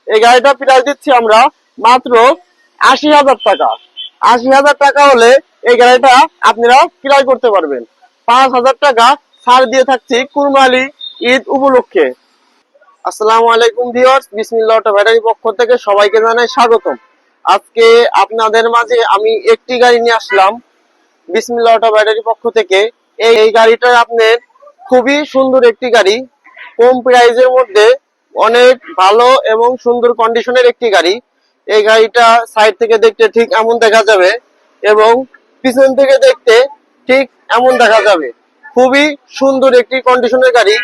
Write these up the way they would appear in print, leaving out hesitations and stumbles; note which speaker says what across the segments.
Speaker 1: এই গাড়িটা প্রাইস দিচ্ছি আমরা মাত্র ৮০,০০০ টাকা। ৮০,০০০ টাকা হলে এই গাড়িটা আপনারা ক্রয় করতে পারবেন। ৫,০০০ টাকা ছাড় দিয়ে থাকছি কুরবানি ঈদ উপলক্ষে। আসসালামু আলাইকুম ভিউয়ার্স, বিসমিল্লাহ অটো ব্যাটারি পক্ষ থেকে সবাইকে জানাই স্বাগতম। আজকে আপনাদের মাঝে আমি একটি গাড়ি নিয়ে আসলাম বিসমিল্লাহ অটো ব্যাটারি পক্ষ থেকে। এই গাড়িটা আপনার খুবই সুন্দর একটি গাড়ি, কম প্রাইজের মধ্যে অনেক ভালো এবং সুন্দর কন্ডিশনের একটি গাড়ি। এই গাড়িটা সাইড থেকে দেখতে ঠিক এমন দেখা যাবে এবং পিছন থেকে দেখতে ঠিক এমন দেখা যাবে। খুবই সুন্দর একটি কন্ডিশনের গাড়ি।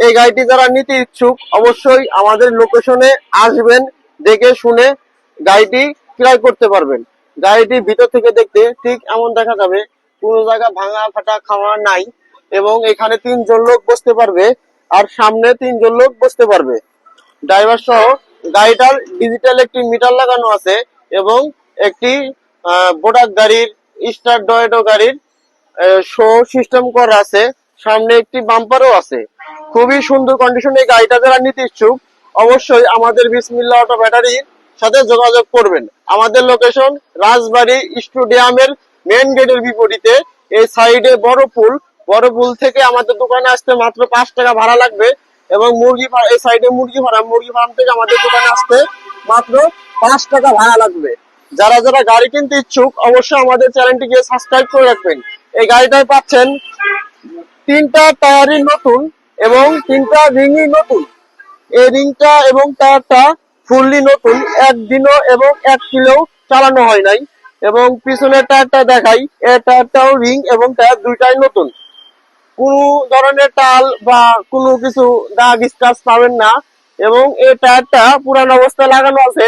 Speaker 1: এই গাড়িটি যারা নিতে ইচ্ছুক অবশ্যই আমাদের লোকেশনে আসবেন, দেখে শুনে গাড়িটি ক্রয় করতে পারবেন। গাড়িটি ভিতর থেকে দেখতে ঠিক এমন দেখা যাবে, কোনো জায়গা ভাঙা ফাটা খাওয়া নাই এবং এখানে ৩ জন লোক বসতে পারবে আর সামনে ৩ জন লোক বসতে পারবে। ড্রাইভার সহ গাড়িটার ডিজিটাল একটি মিটার লাগানো আছে এবং একটি বোডাক গাড়ির স্টার ডয়েডো গাড়ির শো সিস্টেম করা আছে, সামনে একটি বাম্পারও আছে। খুবই সুন্দর কন্ডিশনে গাড়িটা যারা নিতে ইচ্ছুক অবশ্যই আমাদের বিসমিল্লাহ অটো ব্যাটারির সাথে যোগাযোগ করবেন। আমাদের লোকেশন রাজবাড়ী স্টেডিয়ামের মেন গেটের বিপরীতে, এই সাইডে বড় পুল থেকে আমাদের দোকানে আসতে মাত্র ৫ টাকা ভাড়া লাগবে এবং এই সাইডে মুরগি ফার্ম থেকে আমাদের দোকানে আসতে মাত্র ৫ টাকা ভাড়া লাগবে। যারা যারা গাড়ি কিনতে ইচ্ছুক অবশ্যই আমাদের চ্যানেলটিকে সাবস্ক্রাইব করে রাখবেন। এই গাড়িটায় পাচ্ছেন 3টা টায়ারই নতুন এবং 3টা রিংই নতুন। এই রিংটা এবং টায়ারটা ফুললি নতুন, একদিনও এবং 1 কিলো চালানো হয় নাই। এবং পিছনের টায়ারটা দেখাই, এই টায়ারটাও রিং এবং টায়ার দুইটাই নতুন। কোনো ধরনের টাল বা কোনো কিছু দাগ স্ক্র্যাচ পাবেন না এবং এই টায়ারটা পুরান অবস্থায় লাগানো আছে।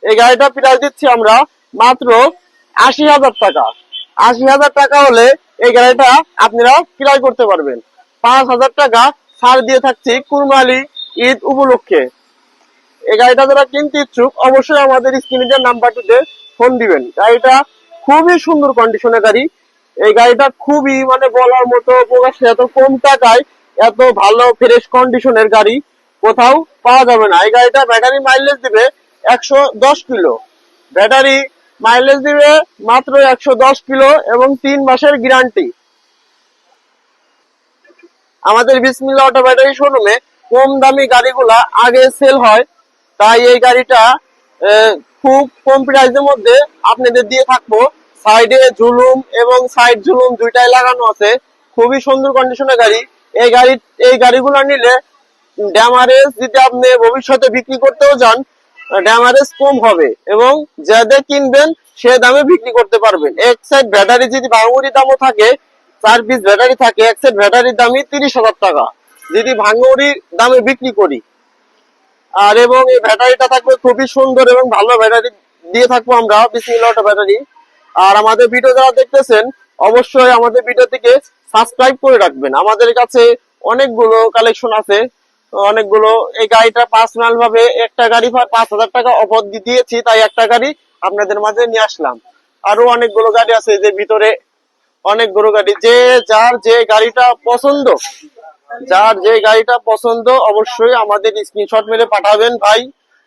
Speaker 1: এই গাড়িটা প্রাইস দিচ্ছি আমরা মাত্র ৮০,০০০ টাকা। ৮০,০০০ টাকা হলে এই গাড়িটা আপনারা ক্রয় করতে পারবেন। ৫,০০০ টাকা ছাড় দিয়ে থাকছি কুরবানি ঈদ উপলক্ষে। এই গাড়িটা যারা কিনতে ইচ্ছুক অবশ্যই আমাদের স্ক্রিনে নাম্বারটিতে ফোন দিবেন। গাড়িটা খুবই সুন্দর কন্ডিশনের গাড়ি। এই গাড়িটা খুবই বলার মতো প্রকাশ্যে এত কম টাকায় এত ভালো ফ্রেশ কন্ডিশনের গাড়ি কোথাও পাওয়া যাবে না। এই গাড়িটা ব্যাটারি মাইলেজ দিবে ১১০ কিলো। ব্যাটারি মাইলেজ দিবে মাত্র ১১০ কিলো এবং ৩ মাসের গ্যারান্টি। আমাদের বিসমিল্লাহ অটো ব্যাটারি শোরুমে কম দামি গাড়িগুলা আগে সেল হয়, তাই এই গাড়িটা খুব কম প্রাইসের মধ্যে আপনাদের দিয়ে থাকবো। সাইডে ঝুলুম এবং সাইড ঝুলুম দুইটাই লাগানো আছে। খুবই সুন্দর কন্ডিশনের গাড়ি। এই গাড়িগুলো নিলে ড্যামারেজ যদি আপনি ভবিষ্যতে বিক্রি করতেও যান ড্যামারেজ কম হবে এবং যাদের কিনবেন সে দামে বিক্রি করতে পারবেন। এক সাইড ব্যাটারি যদি ভাঙুরি দামও থাকে, 4 পিস ব্যাটারি থাকে, এক সাইড ব্যাটারির দামই ৩০,০০০ টাকা যদি ভাঙুরি দামে বিক্রি করি। আর এবং এই ব্যাটারিটা থাকবে খুবই সুন্দর এবং ভালো ব্যাটারি দিয়ে থাকবো আমরা বিসমিল্লাহ অটো ব্যাটারি। আর আমাদের ভিডিও যারা দেখতেছেন অবশ্যই আমাদের ভিডিওটিকে সাবস্ক্রাইব করে রাখবেন। আমাদের কাছে অনেকগুলো কালেকশন আছে, অনেকগুলো। এই গাড়িটা পার্সোনাল ভাবে একটা গাড়ি ৫,০০০ টাকা অফার দিয়েছি, তাই একটা গাড়ি আপনাদের মাঝে নিয়ে আসলাম। আরো অনেকগুলো গাড়ি আছে যে ভিতরে, অনেকগুলো গাড়ি। যার যে গাড়িটা পছন্দ অবশ্যই আমাদের স্ক্রিনশট মেরে পাঠাবেন। ভাই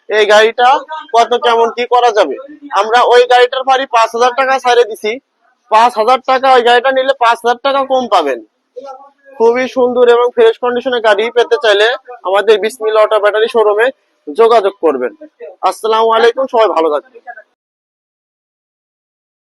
Speaker 1: এই গাড়িটা কত কেমন কি করা যাবে। আমরা ওই গাড়িটার ভারী ৫,০০০ টাকা ছাড়ে দিছি। ৫,০০০ টাকা ওই গাড়িটা নিলে ৫,০০০ টাকা কম পাবেন। খুবই সুন্দর এবং ফ্রেশ কন্ডিশনের গাড়ি পেতে চাইলে আমাদের বিসমিল্লাহ অটো ব্যাটারি শোরুমে যোগাযোগ করবেন। আসসালামু আলাইকুম, সবাই ভালো থাকবেন।